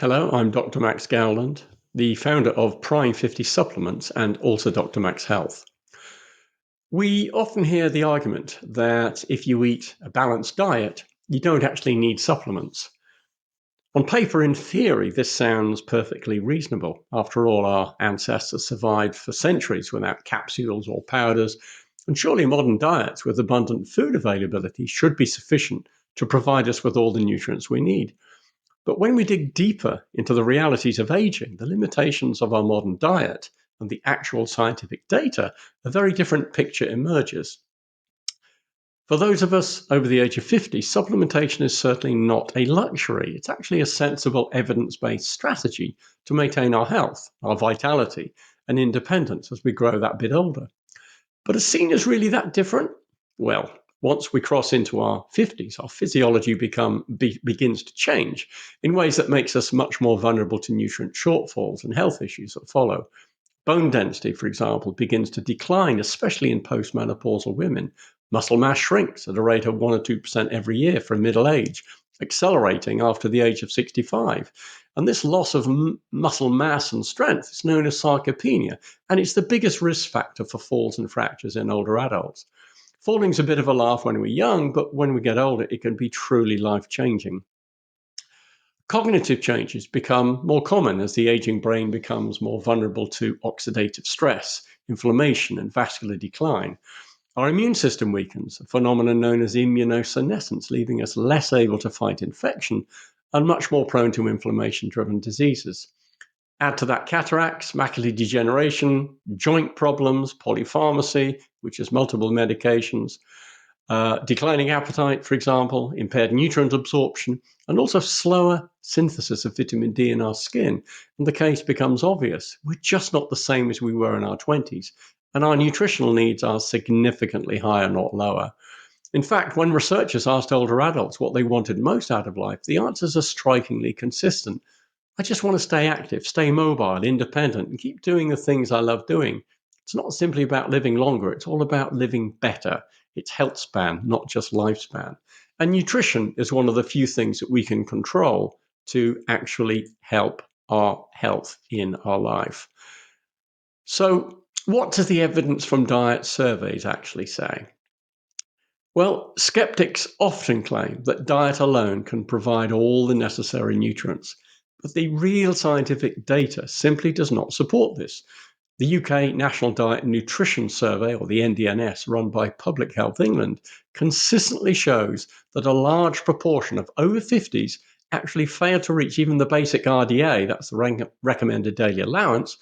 Hello, I'm Dr. Max Gowland, the founder of Prime 50 Supplements and also Dr. Max Health. We often hear the argument that if you eat a balanced diet, you don't actually need supplements. On paper, in theory, this sounds perfectly reasonable. After all, our ancestors survived for centuries without capsules or powders, and surely modern diets with abundant food availability should be sufficient to provide us with all the nutrients we need. But when we dig deeper into the realities of aging, the limitations of our modern diet, and the actual scientific data, a very different picture emerges. For those of us over the age of 50, supplementation is certainly not a luxury. It's actually a sensible, evidence based strategy to maintain our health, our vitality, and independence as we grow that bit older. But are seniors really that different? Well, once we cross into our 50s, our physiology begins to change in ways that makes us much more vulnerable to nutrient shortfalls and health issues that follow. Bone density, for example, begins to decline, especially in post-menopausal women. Muscle mass shrinks at a rate of 1 or 2% every year from middle age, accelerating after the age of 65. And this loss of muscle mass and strength is known as sarcopenia, and it's the biggest risk factor for falls and fractures in older adults. Falling's a bit of a laugh when we're young, but when we get older, it can be truly life-changing. Cognitive changes become more common as the aging brain becomes more vulnerable to oxidative stress, inflammation, and vascular decline. Our immune system weakens, a phenomenon known as immuno-senescence, leaving us less able to fight infection and much more prone to inflammation-driven diseases. Add to that cataracts, macular degeneration, joint problems, polypharmacy, which is multiple medications, declining appetite, for example, impaired nutrient absorption, and also slower synthesis of vitamin D in our skin. And the case becomes obvious. We're just not the same as we were in our 20s, and our nutritional needs are significantly higher, not lower. In fact, when researchers asked older adults what they wanted most out of life, the answers are strikingly consistent. I just want to stay active, stay mobile, independent, and keep doing the things I love doing. It's not simply about living longer, it's all about living better. It's health span, not just lifespan. And nutrition is one of the few things that we can control to actually help our health in our life. So, what does the evidence from diet surveys actually say? Well, skeptics often claim that diet alone can provide all the necessary nutrients, but the real scientific data simply does not support this. The UK National Diet and Nutrition Survey, or the NDNS, run by Public Health England, consistently shows that a large proportion of over 50s actually fail to reach even the basic RDA, that's the recommended daily allowance,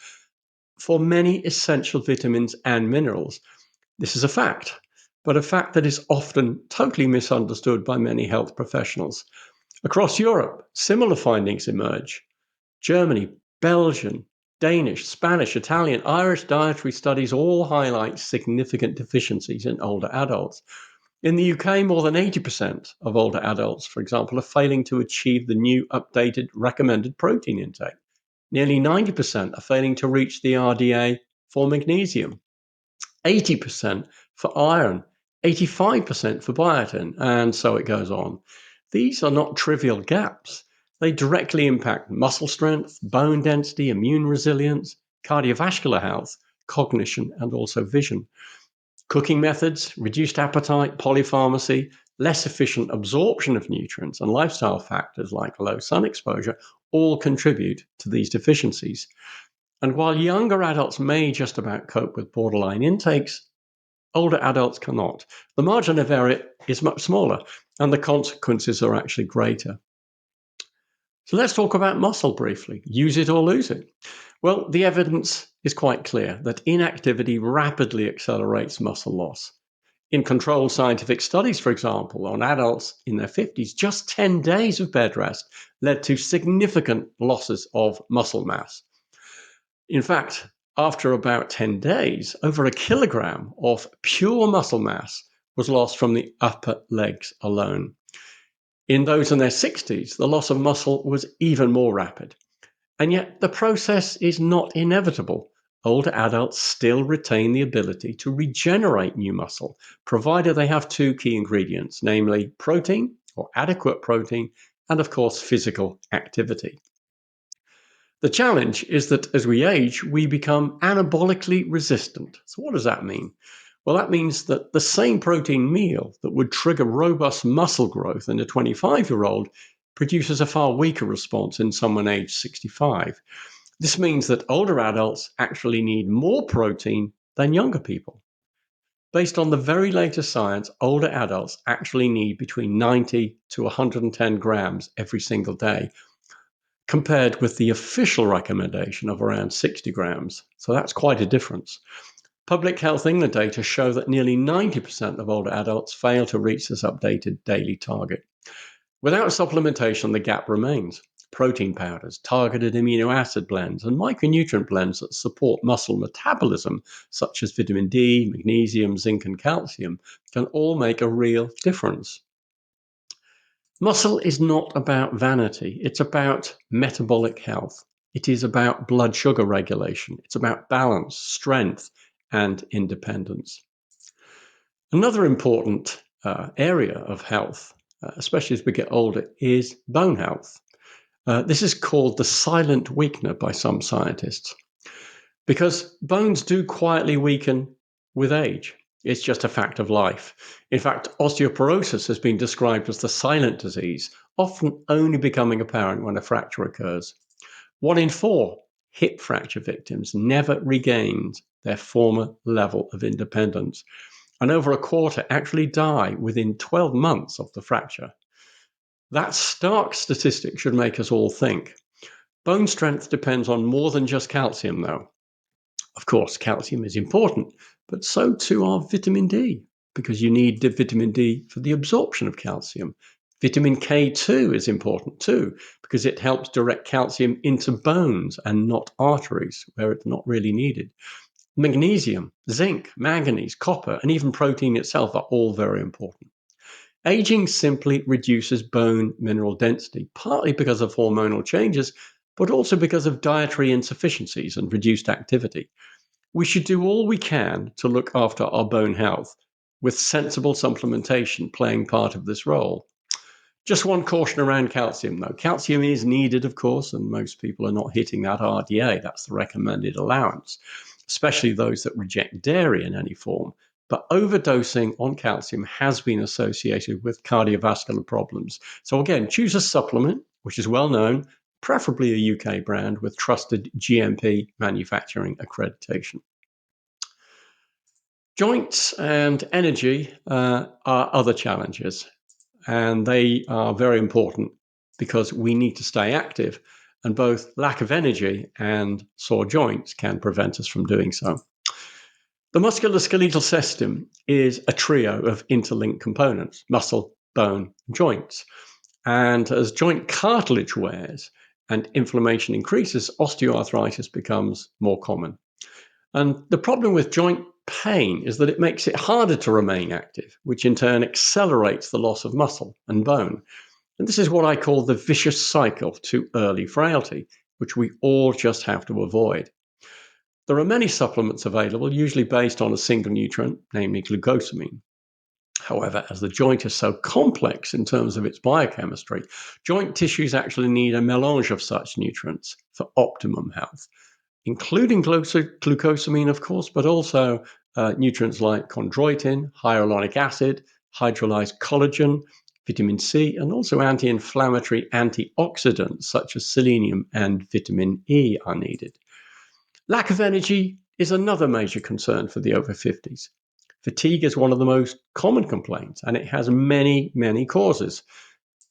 for many essential vitamins and minerals. This is a fact, but a fact that is often totally misunderstood by many health professionals. Across Europe, similar findings emerge. Germany, Belgium, Danish, Spanish, Italian, Irish dietary studies all highlight significant deficiencies in older adults. In the UK, more than 80% of older adults, for example, are failing to achieve the new updated recommended protein intake. Nearly 90% are failing to reach the RDA for magnesium, 80% for iron, 85% for biotin, and so it goes on. These are not trivial gaps. They directly impact muscle strength, bone density, immune resilience, cardiovascular health, cognition, and also vision. Cooking methods, reduced appetite, polypharmacy, less efficient absorption of nutrients, and lifestyle factors like low sun exposure all contribute to these deficiencies. And while younger adults may just about cope with borderline intakes, older adults cannot. The margin of error is much smaller, and the consequences are actually greater. So let's talk about muscle briefly. Use it or lose it. Well, the evidence is quite clear that inactivity rapidly accelerates muscle loss. In controlled scientific studies, for example, on adults in their 50s, just 10 days of bed rest led to significant losses of muscle mass. In fact, after about 10 days, over a kilogram of pure muscle mass was lost from the upper legs alone. In those in their 60s, the loss of muscle was even more rapid. And yet the process is not inevitable. Older adults still retain the ability to regenerate new muscle, provided they have two key ingredients, namely protein or adequate protein, and of course, physical activity. The challenge is that as we age, we become anabolically resistant. So, what does that mean? Well, that means that the same protein meal that would trigger robust muscle growth in a 25-year-old produces a far weaker response in someone aged 65. This means that older adults actually need more protein than younger people. Based on the very latest science, older adults actually need between 90 to 110 grams every single day, compared with the official recommendation of around 60 grams. So that's quite a difference. Public Health England data show that nearly 90% of older adults fail to reach this updated daily target. Without supplementation, the gap remains. Protein powders, targeted amino acid blends, and micronutrient blends that support muscle metabolism, such as vitamin D, magnesium, zinc, and calcium, can all make a real difference. Muscle is not about vanity, it's about metabolic health. It is about blood sugar regulation. It's about balance, strength, and independence. Another important area of health, especially as we get older, is bone health. This is called the silent weakener by some scientists because bones do quietly weaken with age. It's just a fact of life. In fact, osteoporosis has been described as the silent disease, often only becoming apparent when a fracture occurs. 1 in 4 hip fracture victims never regained their former level of independence, and over a quarter actually die within 12 months of the fracture. That stark statistic should make us all think. Bone strength depends on more than just calcium, though. Of course, calcium is important, but so too are vitamin D, because you need the vitamin D for the absorption of calcium. Vitamin K2 is important too, because it helps direct calcium into bones and not arteries, where it's not really needed. Magnesium, zinc, manganese, copper, and even protein itself are all very important. Aging simply reduces bone mineral density, partly because of hormonal changes, but also because of dietary insufficiencies and reduced activity. We should do all we can to look after our bone health, with sensible supplementation playing part of this role. Just one caution around calcium, though. Calcium is needed, of course, and most people are not hitting that RDA. That's the recommended allowance, especially those that reject dairy in any form. But overdosing on calcium has been associated with cardiovascular problems. So again, choose a supplement, which is well known, preferably a UK brand with trusted GMP manufacturing accreditation. Joints and energy are other challenges, and they are very important because we need to stay active, and both lack of energy and sore joints can prevent us from doing so. The musculoskeletal system is a trio of interlinked components: muscle, bone, and joints. And as joint cartilage wears and inflammation increases, osteoarthritis becomes more common. And the problem with joint pain is that it makes it harder to remain active, which in turn accelerates the loss of muscle and bone. And this is what I call the vicious cycle to early frailty, which we all just have to avoid. There are many supplements available, usually based on a single nutrient, namely glucosamine. However, as the joint is so complex in terms of its biochemistry, joint tissues actually need a melange of such nutrients for optimum health, including glucosamine, of course, but also nutrients like chondroitin, hyaluronic acid, hydrolyzed collagen, vitamin C, and also anti-inflammatory antioxidants such as selenium and vitamin E are needed. Lack of energy is another major concern for the over 50s. Fatigue is one of the most common complaints, and it has many, many causes.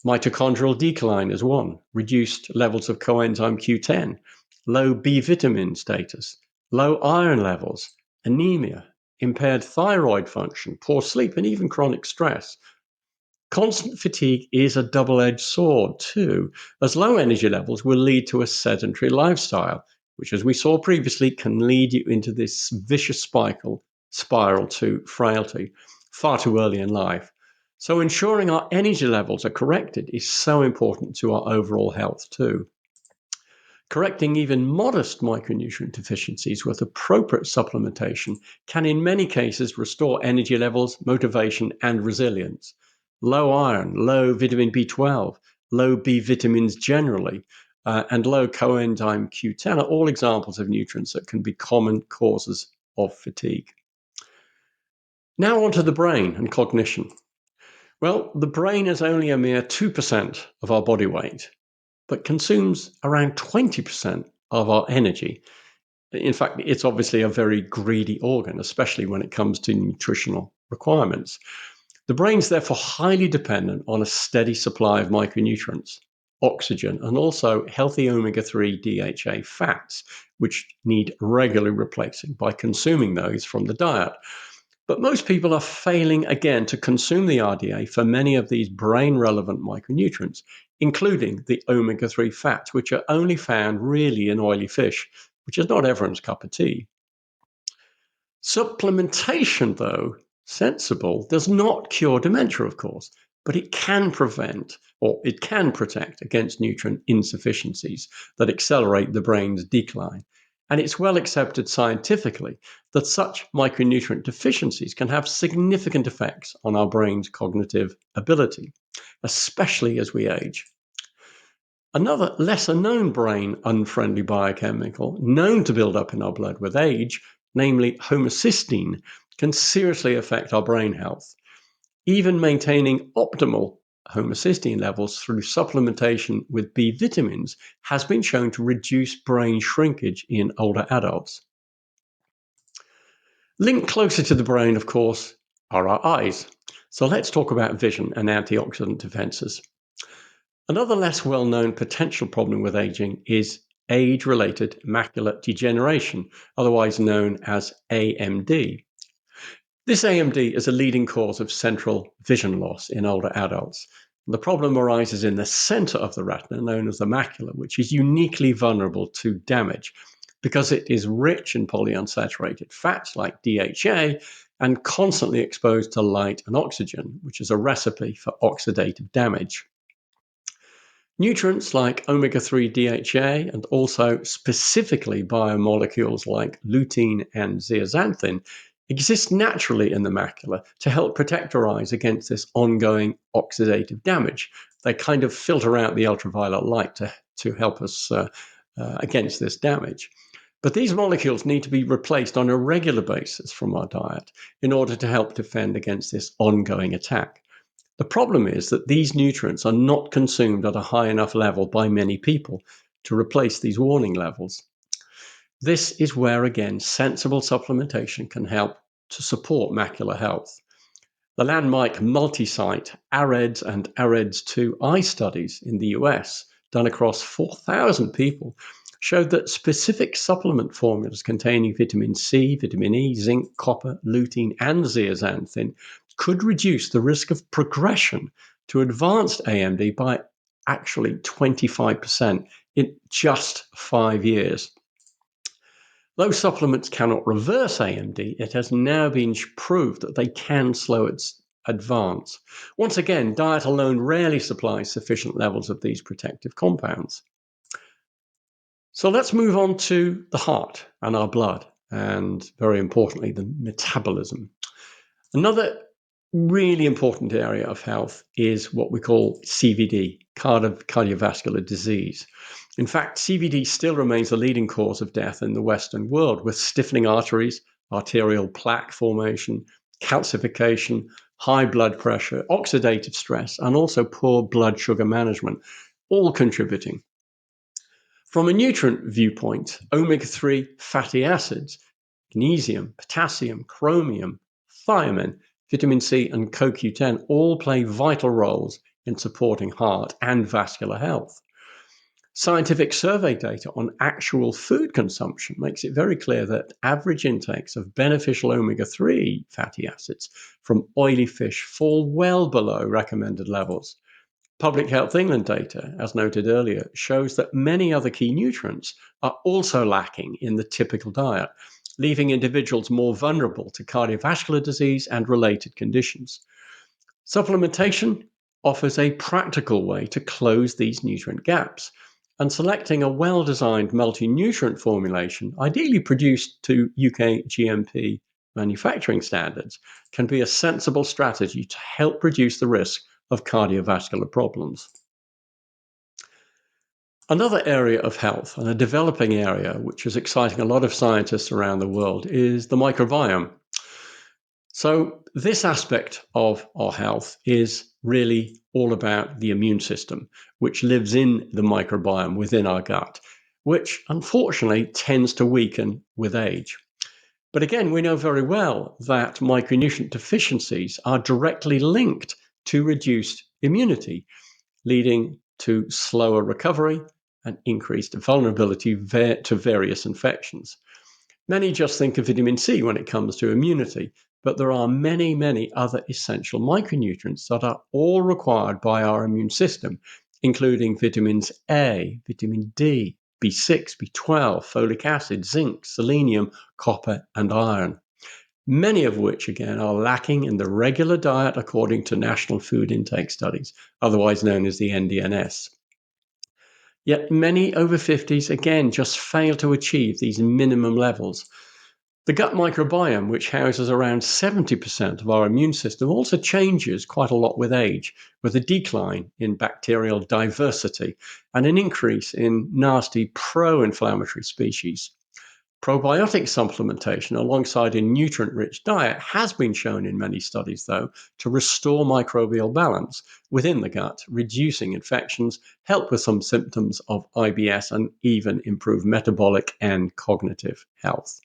Mitochondrial decline is one, reduced levels of coenzyme Q10, low B vitamin status, low iron levels, anemia, impaired thyroid function, poor sleep, and even chronic stress. Constant fatigue is a double-edged sword too, as low energy levels will lead to a sedentary lifestyle, which, as we saw previously, can lead you into this vicious spiral to frailty far too early in life. So ensuring our energy levels are corrected is so important to our overall health too. Correcting even modest micronutrient deficiencies with appropriate supplementation can in many cases restore energy levels, motivation, and resilience. Low iron, low vitamin B12, low B vitamins generally, and low coenzyme Q10 are all examples of nutrients that can be common causes of fatigue. Now onto the brain and cognition. Well, the brain is only a mere 2% of our body weight, but consumes around 20% of our energy. In fact, it's obviously a very greedy organ, especially when it comes to nutritional requirements. The brain's therefore highly dependent on a steady supply of micronutrients, oxygen, and also healthy omega-3 DHA fats, which need regularly replacing by consuming those from the diet. But most people are failing again to consume the RDA for many of these brain-relevant micronutrients, including the omega-3 fats, which are only found really in oily fish, which is not everyone's cup of tea. Supplementation, though sensible, does not cure dementia, of course, but it can prevent or it can protect against nutrient insufficiencies that accelerate the brain's decline. And it's well accepted scientifically that such micronutrient deficiencies can have significant effects on our brain's cognitive ability, especially as we age. Another lesser-known brain-unfriendly biochemical known to build up in our blood with age, namely homocysteine, can seriously affect our brain health. Even maintaining optimal homocysteine levels through supplementation with B vitamins has been shown to reduce brain shrinkage in older adults. Linked closer to the brain, of course, are our eyes. So let's talk about vision and antioxidant defenses. Another less well-known potential problem with aging is age-related macular degeneration, otherwise known as AMD. This AMD is a leading cause of central vision loss in older adults. The problem arises in the center of the retina, known as the macula, which is uniquely vulnerable to damage because it is rich in polyunsaturated fats like DHA and constantly exposed to light and oxygen, which is a recipe for oxidative damage. Nutrients like omega-3 DHA and also specifically biomolecules like lutein and zeaxanthin exist naturally in the macula to help protect our eyes against this ongoing oxidative damage. They kind of filter out the ultraviolet light to help us against this damage. But these molecules need to be replaced on a regular basis from our diet in order to help defend against this ongoing attack. The problem is that these nutrients are not consumed at a high enough level by many people to replace these warning levels. This is where, again, sensible supplementation can help to support macular health. The landmark multi-site AREDS and AREDS2 eye studies in the US, done across 4,000 people, showed that specific supplement formulas containing vitamin C, vitamin E, zinc, copper, lutein, and zeaxanthin could reduce the risk of progression to advanced AMD by actually 25% in just 5 years. Though supplements cannot reverse AMD, it has now been proved that they can slow its advance. Once again, diet alone rarely supplies sufficient levels of these protective compounds. So let's move on to the heart and our blood, and very importantly, the metabolism. Another really important area of health is what we call CVD, cardiovascular disease. In fact, CVD still remains the leading cause of death in the Western world, with stiffening arteries, arterial plaque formation, calcification, high blood pressure, oxidative stress, and also poor blood sugar management, all contributing. From a nutrient viewpoint, omega-3 fatty acids, magnesium, potassium, chromium, thiamine, vitamin C, and CoQ10 all play vital roles in supporting heart and vascular health. Scientific survey data on actual food consumption makes it very clear that average intakes of beneficial omega-3 fatty acids from oily fish fall well below recommended levels. Public Health England data, as noted earlier, shows that many other key nutrients are also lacking in the typical diet, leaving individuals more vulnerable to cardiovascular disease and related conditions. Supplementation offers a practical way to close these nutrient gaps, and selecting a well-designed multi-nutrient formulation, ideally produced to UK GMP manufacturing standards, can be a sensible strategy to help reduce the risk of cardiovascular problems. Another area of health, and a developing area, which is exciting a lot of scientists around the world, is the microbiome. So, this aspect of our health is really all about the immune system, which lives in the microbiome within our gut, which unfortunately tends to weaken with age. But again, we know very well that micronutrient deficiencies are directly linked to reduced immunity, leading to slower recovery and increased vulnerability to various infections. Many just think of vitamin C when it comes to immunity, but there are many, many other essential micronutrients that are all required by our immune system, including vitamins A, vitamin D, B6, B12, folic acid, zinc, selenium, copper, and iron. Many of which, again, are lacking in the regular diet according to National Food Intake Studies, otherwise known as the NDNS. Yet many over 50s, again, just fail to achieve these minimum levels. The gut microbiome, which houses around 70% of our immune system, also changes quite a lot with age, with a decline in bacterial diversity and an increase in nasty pro-inflammatory species. Probiotic supplementation alongside a nutrient-rich diet has been shown in many studies, though, to restore microbial balance within the gut, reducing infections, help with some symptoms of IBS, and even improve metabolic and cognitive health.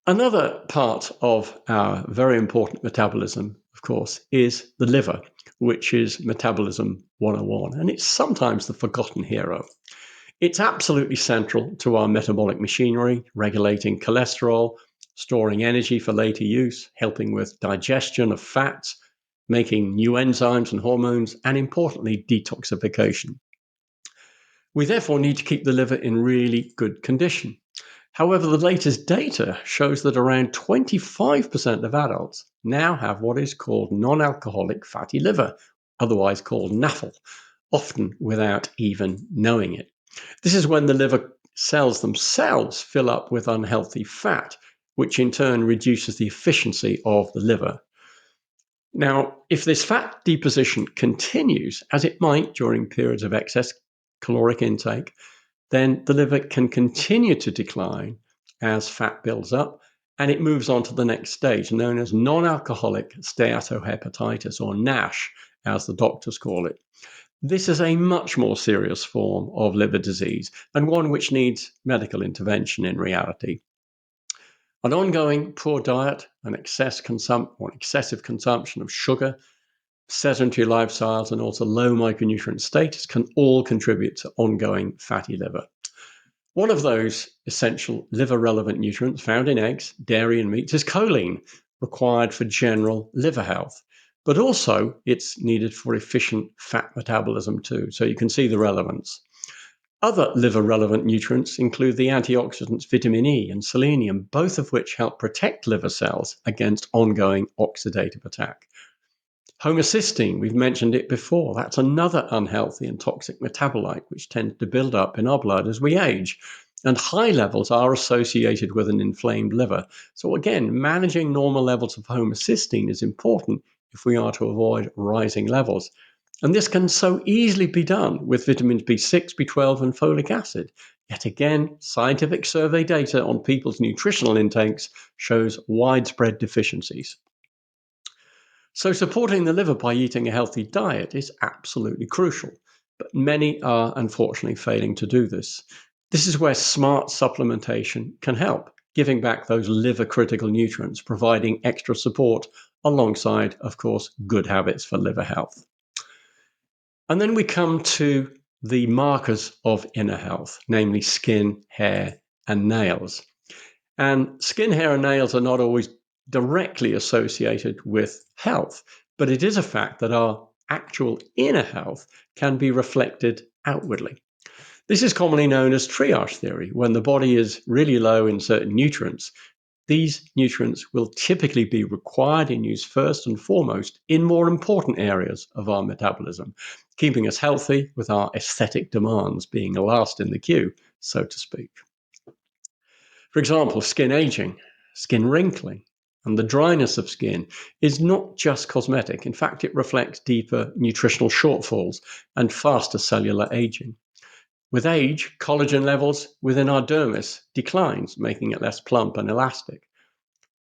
Another part of our very important metabolism, of course, is the liver, which is metabolism 101, and it's sometimes the forgotten hero. It's absolutely central to our metabolic machinery, regulating cholesterol, storing energy for later use, helping with digestion of fats, making new enzymes and hormones, and importantly, detoxification. We therefore need to keep the liver in really good condition. However, the latest data shows that around 25% of adults now have what is called non-alcoholic fatty liver, otherwise called NAFL, often without even knowing it. This is when the liver cells themselves fill up with unhealthy fat, which in turn reduces the efficiency of the liver. Now, if this fat deposition continues, as it might during periods of excess caloric intake, then the liver can continue to decline as fat builds up, and it moves on to the next stage, known as non-alcoholic steatohepatitis, or NASH, as the doctors call it. This is a much more serious form of liver disease, and one which needs medical intervention in reality. An ongoing poor diet, an excessive consumption of sugar, sedentary lifestyles, and also low micronutrient status can all contribute to ongoing fatty liver. One of those essential liver-relevant nutrients found in eggs, dairy, and meats is choline, required for general liver health. But also, it's needed for efficient fat metabolism too, so you can see the relevance. Other liver-relevant nutrients include the antioxidants vitamin E and selenium, both of which help protect liver cells against ongoing oxidative attack. Homocysteine, we've mentioned it before, that's another unhealthy and toxic metabolite which tends to build up in our blood as we age. And high levels are associated with an inflamed liver. So again, managing normal levels of homocysteine is important if we are to avoid rising levels. And this can so easily be done with vitamins B6, B12, and folic acid. Yet again, scientific survey data on people's nutritional intakes shows widespread deficiencies. So supporting the liver by eating a healthy diet is absolutely crucial, but many are unfortunately failing to do this. This is where smart supplementation can help, giving back those liver-critical nutrients, providing extra support alongside, of course, good habits for liver health. And then we come to the markers of inner health, namely skin, hair, and nails. And skin, hair, and nails are not always directly associated with health, but it is a fact that our actual inner health can be reflected outwardly. This is commonly known as triage theory. When the body is really low in certain nutrients, these nutrients will typically be required and used first and foremost in more important areas of our metabolism, keeping us healthy with our aesthetic demands being last in the queue, so to speak. For example, skin aging, skin wrinkling, And the dryness of skin is not just cosmetic. In fact, it reflects deeper nutritional shortfalls and faster cellular aging. With age, collagen levels within our dermis declines, making it less plump and elastic.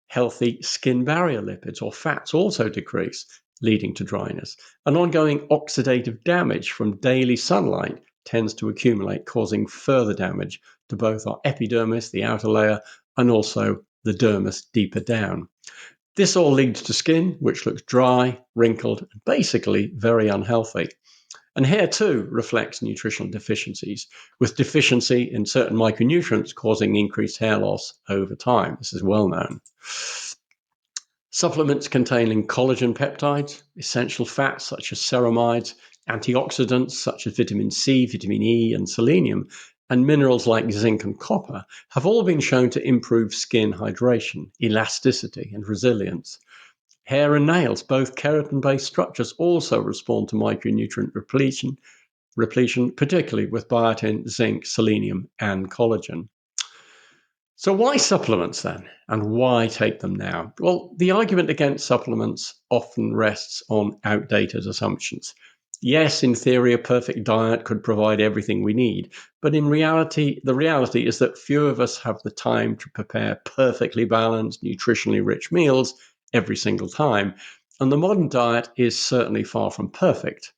Healthy skin barrier lipids or fats also decrease, leading to dryness. And ongoing oxidative damage from daily sunlight tends to accumulate, causing further damage to both our epidermis, the outer layer, and also the dermis deeper down. This all leads to skin which looks dry, wrinkled, and basically very unhealthy. And hair too reflects nutritional deficiencies, with deficiency in certain micronutrients causing increased hair loss over time. This is well known. Supplements containing collagen peptides, essential fats such as ceramides, antioxidants such as vitamin C, vitamin E, and selenium, and minerals like zinc and copper have all been shown to improve skin hydration, elasticity, and resilience. Hair and nails, both keratin-based structures, also respond to micronutrient repletion, particularly with biotin, zinc, selenium, and collagen. So why supplements then? And why take them now? Well, the argument against supplements often rests on outdated assumptions. Yes, in theory, a perfect diet could provide everything we need, but in reality, the reality is that few of us have the time to prepare perfectly balanced, nutritionally rich meals every single time. And the modern diet is certainly far from perfect.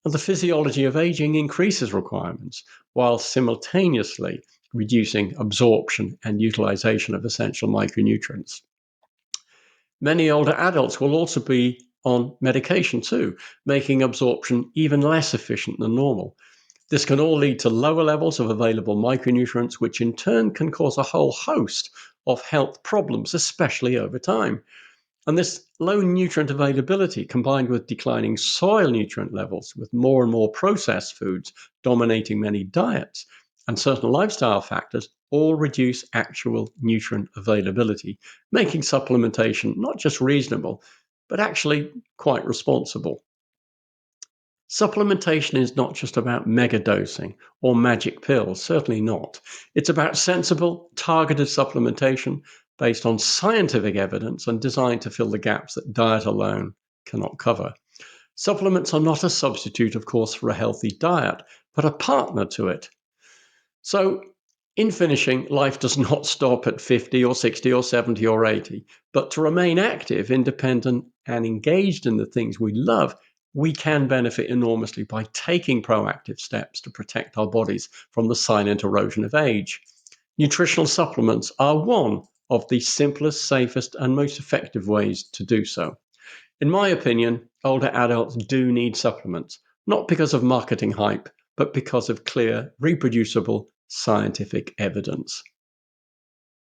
And the physiology of aging increases requirements while simultaneously reducing absorption and utilization of essential micronutrients. Many older adults will also be on medication too, making absorption even less efficient than normal. This can all lead to lower levels of available micronutrients, which in turn can cause a whole host of health problems, especially over time. And this low nutrient availability, combined with declining soil nutrient levels, with more and more processed foods dominating many diets, and certain lifestyle factors, all reduce actual nutrient availability, making supplementation not just reasonable, but actually quite responsible. Supplementation is not just about mega dosing or magic pills, certainly not. It's about sensible, targeted supplementation based on scientific evidence and designed to fill the gaps that diet alone cannot cover. Supplements are not a substitute, of course, for a healthy diet, but a partner to it. So, in finishing, life does not stop at 50 or 60 or 70 or 80, but to remain active, independent, and engaged in the things we love, we can benefit enormously by taking proactive steps to protect our bodies from the silent erosion of age. Nutritional supplements are one of the simplest, safest, and most effective ways to do so. In my opinion, older adults do need supplements, not because of marketing hype, but because of clear, reproducible scientific evidence.